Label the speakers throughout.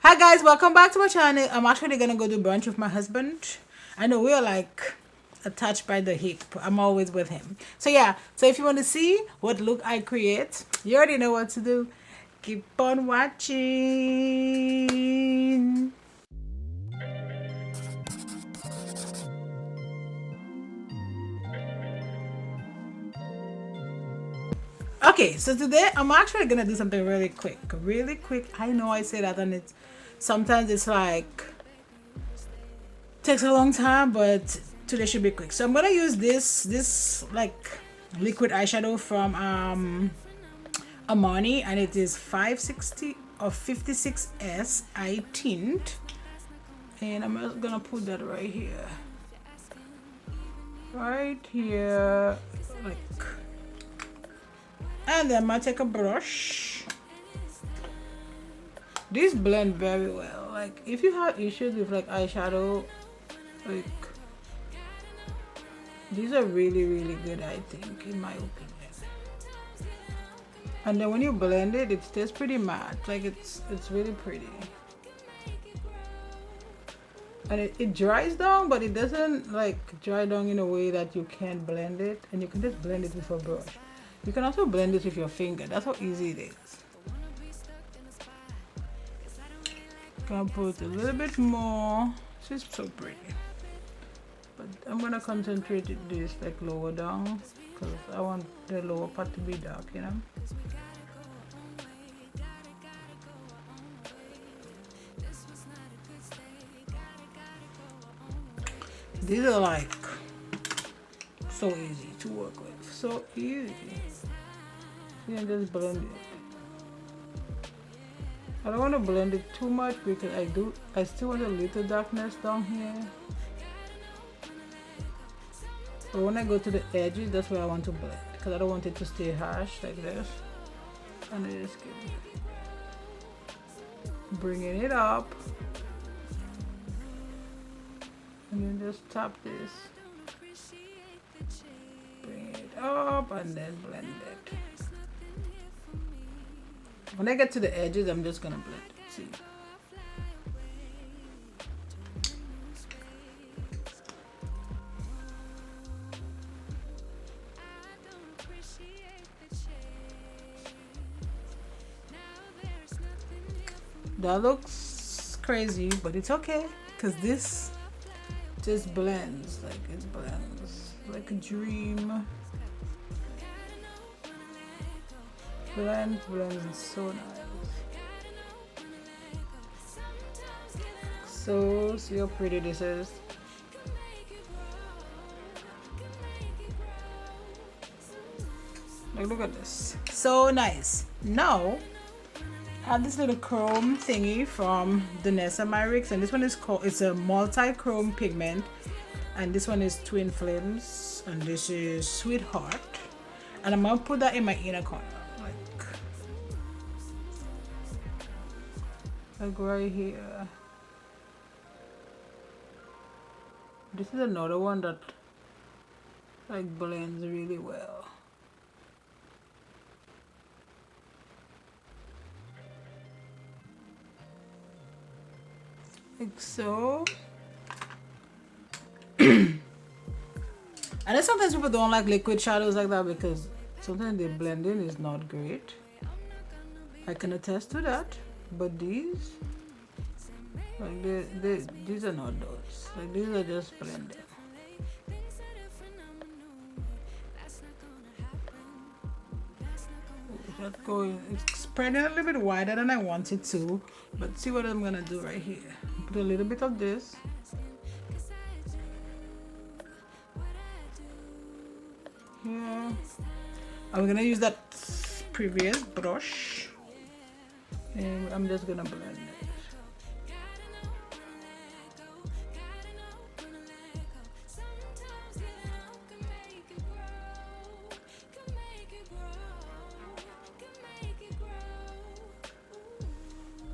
Speaker 1: Hi guys, welcome back to my channel. I'm actually gonna go do brunch with my husband. I know we are like attached by the hip. I'm always with him. So yeah, so if you want to see what look I create, you already know what to do. Keep on watching. Okay, so today I'm actually gonna do something really quick. Really quick. I know I say that and it's sometimes it's like takes a long time, but today should be quick. So I'm gonna use this like liquid eyeshadow from Armani, and it is 560 or 56S eye tint, and I'm just gonna put that right here, like, and then I'm gonna take a brush. These blend very well. Like if you have issues with like eyeshadow, like these are really good, I think, in my opinion. And then when you blend it, it stays pretty matte. Like it's really pretty. And it dries down, but it doesn't like dry down in a way that you can't blend it, and you can just blend it with a brush. You can also blend it with your finger. That's how easy it is. Gonna put a little bit more. She's so pretty. But I'm gonna concentrate this like lower down because I want the lower part to be dark, you know. These are like so easy to work with. So easy. You can just blend it. I don't want to blend it too much because I still want a little darkness down here. But when I go to the edges, that's where I want to blend because I don't want it to stay harsh like this. And I just keep bringing it up. And then just tap this. Bring it up and then blend it. When I get to the edges, I'm just gonna blend it. See? That looks crazy, but it's okay because this just blends. Like it blends like a dream. Blends so nice. So see how pretty this is. Like look at this, so nice. Now I have this little chrome thingy from Danessa Myricks, and this one is called, it's a multi-chrome pigment, and this one is Twin Flames, and this is Sweetheart, and I'm gonna put that in my inner corner. Like right here. This is another one that like blends really well. Like so. I know sometimes people don't like liquid shadows like that because sometimes the blending is not great. I can attest to that. But these, like these are not those. Like these are just blended. It's going. It's spreading a little bit wider than I wanted to. But see what I'm gonna do right here. Put a little bit of this. Yeah. I'm gonna use that previous brush. And I'm just gonna blend it.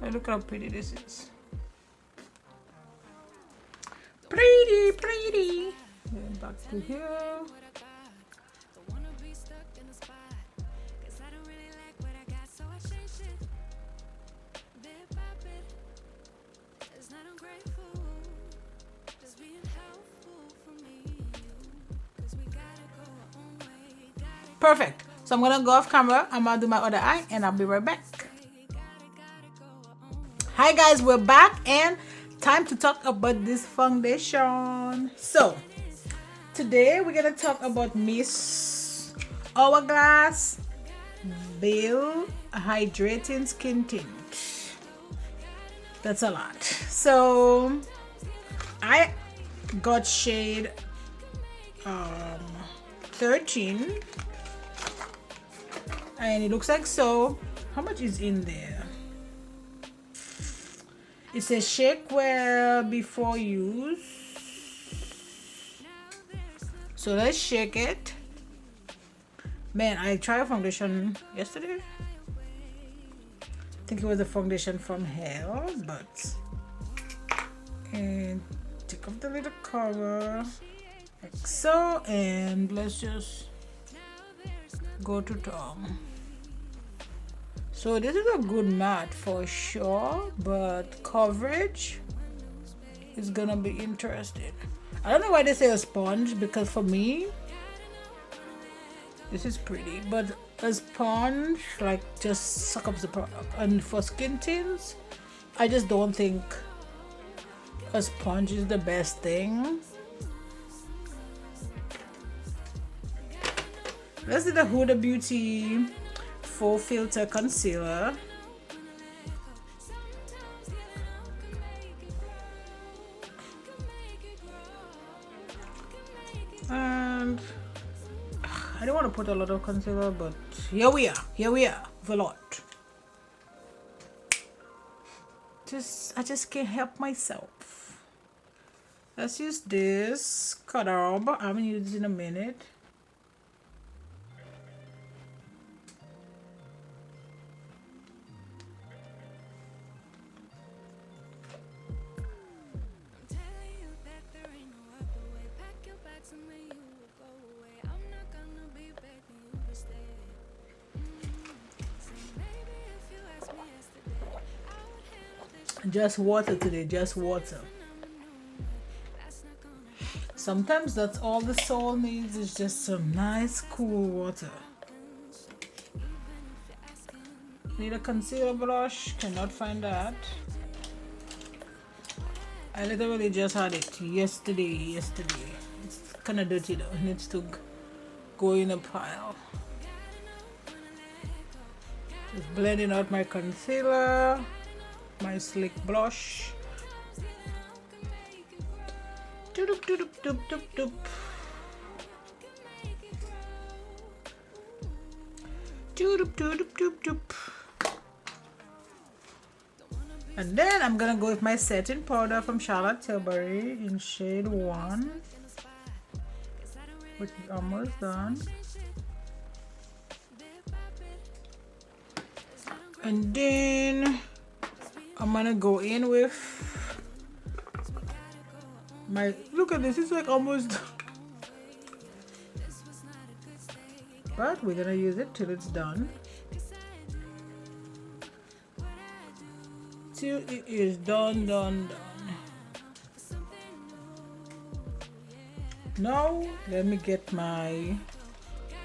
Speaker 1: And look how pretty this is. Pretty. And back to here. Perfect. So I'm gonna go off camera. I'm gonna do my other eye and I'll be right back. Hi guys, we're back and time to talk about this foundation. So today we're gonna talk about Miss Hourglass Veil Hydrating Skin Tint. That's a lot. So I got shade 13 and it looks like so. How much is in there? It says shake well before use. So let's shake it. Man, I tried a foundation yesterday. I think it was a foundation from hell, but and take off the little cover like so, and let's just go to town. So this is a good matte for sure, but coverage is gonna be interesting. I don't know why they say a sponge, because for me this is pretty, but a sponge like just suck up the product. And for skin tints, I just don't think a sponge is the best thing. Let's do the HudaBeauty FauxFilter concealer. And I don't want to put a lot of concealer, but here we are with a lot. I just can't help myself. Let's use this cutter. I'm gonna use it in a minute. Just water today, just water. Sometimes that's all the soul needs, is just some nice cool water. Need a concealer brush, cannot find that. I literally just had it yesterday. It's kind of dirty though, it needs to go in a pile. Just blending out my concealer, my slick blush. Doop, doop, doop, doop, doop. Doop, doop, doop, doop. And then I'm gonna go with my setting powder from Charlotte Tilbury in shade 1, which is almost done. And then I'm gonna go in with my, look at this, it's like almost done. But we're gonna use it till it's done. Till it is done. Now let me get my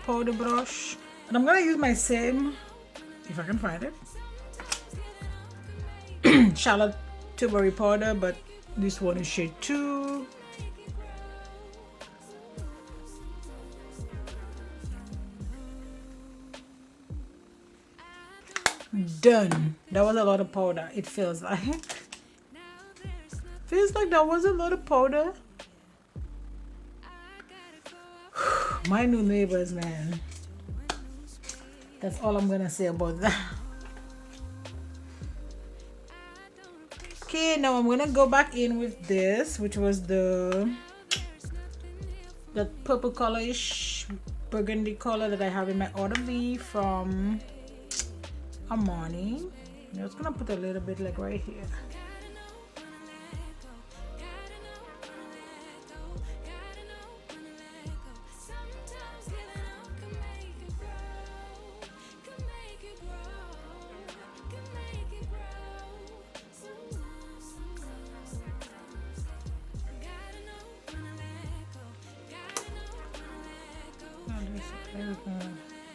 Speaker 1: powder brush, and I'm gonna use my same, if I can find it, Charlotte Tilbury powder, but this one is shade 2. Done. That was a lot of powder, it feels like. Feels like that was a lot of powder. My new neighbors, man. That's all I'm gonna say about that. Okay, now I'm gonna go back in with this, which was the purple colorish burgundy color that I have in my Eau de Vie from Armani. I'm just gonna put a little bit like right here.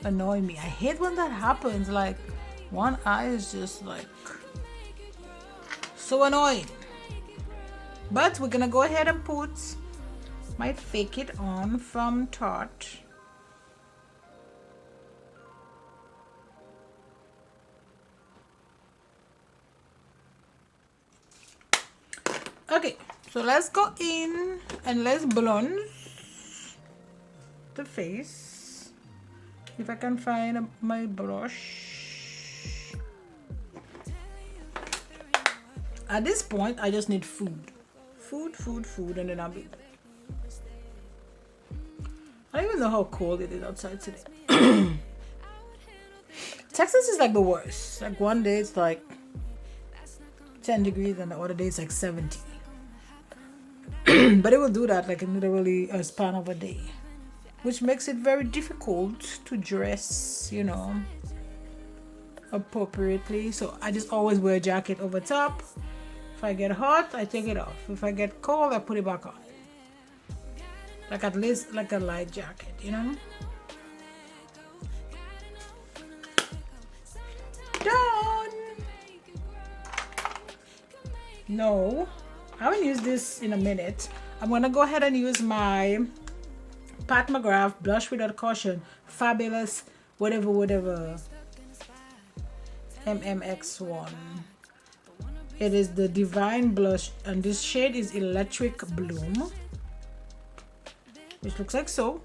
Speaker 1: annoy me. I hate when that happens. Like one eye is just like so annoying. But we're gonna go ahead and put my Fake It on from Tarte. Okay, so let's go in and let's blend the face. If I can find my brush. At this point, I just need food, and then I'll be done. I don't even know how cold it is outside today. Texas is like the worst. Like one day it's like 10 degrees and the other day it's like 70. But it will do that like in literally a span of a day, which makes it very difficult to dress, you know, appropriately. So I just always wear a jacket over top. If I get hot, I take it off. If I get cold, I put it back on. Like at least like a light jacket, you know. Done. No, I haven't used this in a minute. I'm gonna go ahead and use my Pat McGrath Blush Without Caution Fabulous whatever MMX1. It is the Divine Blush and this shade is Electric Bloom, which looks like so.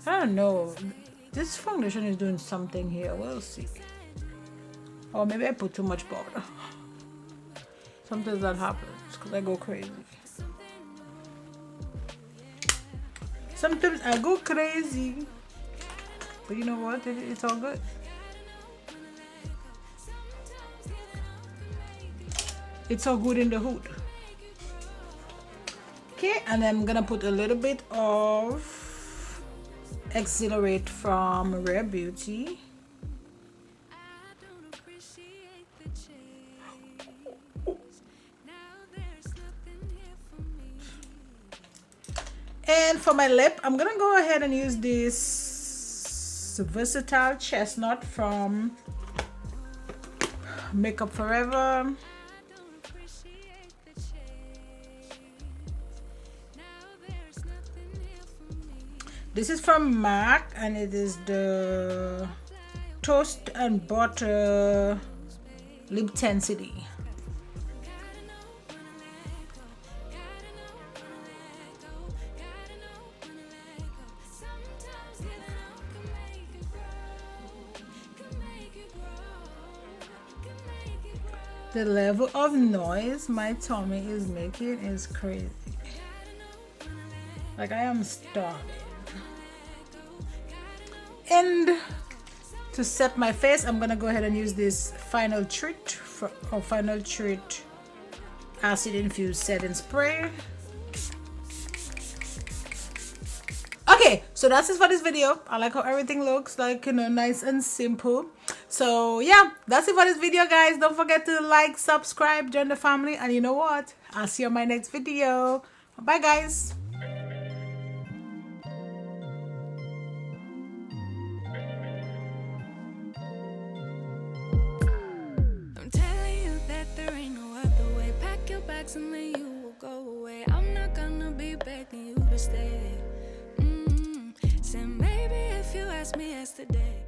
Speaker 1: I don't know. This foundation is doing something here. We'll see. Or maybe I put too much powder. Sometimes that happens because I go crazy. Sometimes I go crazy. But you know what? It's all good. It's all good in the hood. Okay, and I'm gonna put a little bit of Exhilarate from Rare Beauty. And for my lip, I'm gonna go ahead and use this Versatile Chestnut from Makeup Forever. This is from MAC and it is the Toast and Butter Lip Tensity. The level of noise my tummy is making is crazy. Like I am starving. And to set my face, I'm gonna go ahead and use this Final Treat Acid Infused Setting Spray. Okay, so that's it for this video. I like how everything looks like, you know, nice and simple. So yeah, that's it for this video, guys. Don't forget to like, subscribe, join the family, and you know what? I'll see you on my next video. Bye, guys.
Speaker 2: And then you will go away. I'm not gonna be begging you to stay. Say maybe if you ask me yesterday.